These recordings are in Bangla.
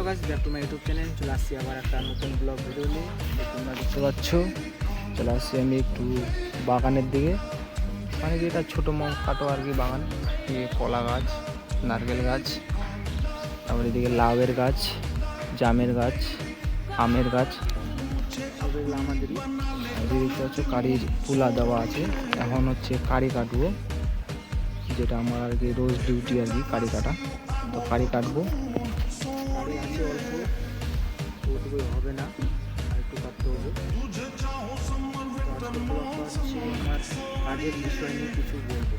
Guys, back to my YouTube channel. চলে আসছি আবার একটা নতুন ব্লগ ভিডিও নিয়ে। তোমরা দেখতে পাচ্ছ চলে আসছি আমি একটু বাগানের দিকে, মানে যেটা ছোটো খাটো আর কি বাগান। কলা গাছ, নারকেল গাছ, তারপরে এদিকে লাউয়ের গাছ, জামের গাছ, আমের গাছ, সব এগুলো আমাদেরই। দেখতে পাচ্ছ কারির তুলা দেওয়া আছে। এখন হচ্ছে কারি কাটবো, যেটা আমার আর কি রোজ ডিউটি আর কি কারি কাটা। তো কারি কাটবো, কারি আছে অল্প, ওটুকুই হবে না, আর একটু কাটতে হবে। আমার কাজের বিষয় নিয়ে কিছু বলবো।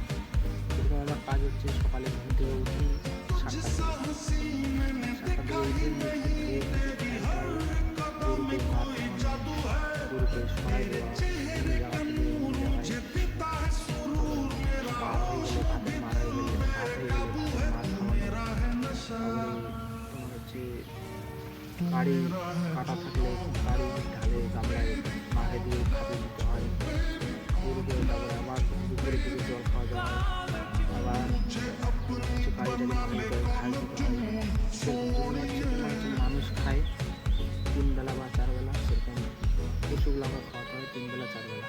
যেরকম আমার কাজ হচ্ছে সকালে ঘুম থেকে উঠি 7টার দিকে উঠে গরুকে সরাই দেওয়া, গাড়ি কাটা থাকলে গাড়ি ঢালে গামলায় মাঠে দিয়ে খাতে দিতে হয় গরুকে। তারপরে আবার দুপুরে থেকে জল খাওয়া দেওয়া হয়, আবার গাড়িটাকে খাই দিতে হয়। মানুষ খায় 3 বেলা বা 4 বেলা, সেরকম পশুগুলো আবার খাওয়াতে হয় 3 বেলা 4 বেলা।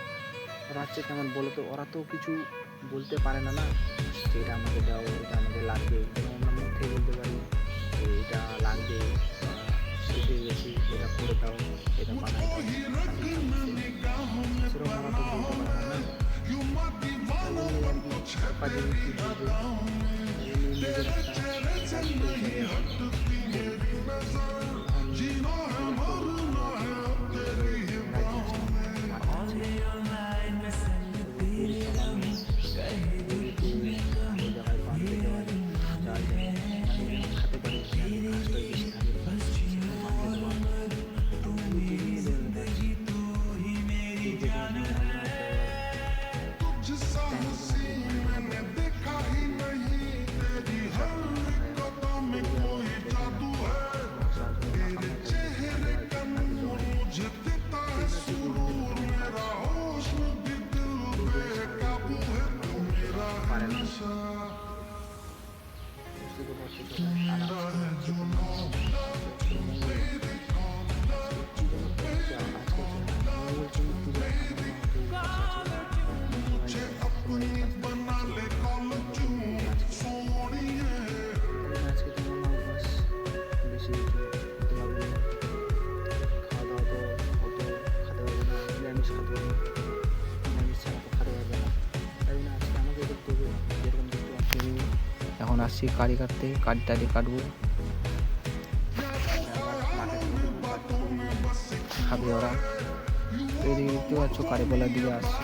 ওরা হচ্ছে কেমন বলো তো, ওরা তো কিছু বলতে পারে না, না যে এটা আমাকে দাও, এটা আমাকে লাগবে। আমরা মুখে বলতে পারি এটা লাগবে, শিখে গেছি, এটা করে দাও, এটা বানাই দাও, সেরকম ওরা তো বলতে পারে না। কাজে কী বলবে, নিজের খাতে পারি ঘাসটা বেশি থাকে পারে না। এখন আসছি কারি কাটতে, কারি কাটবো, খাবে ওরা। তো এদিকে দেখতে পাচ্ছ কারিপালার দিকে আসছে।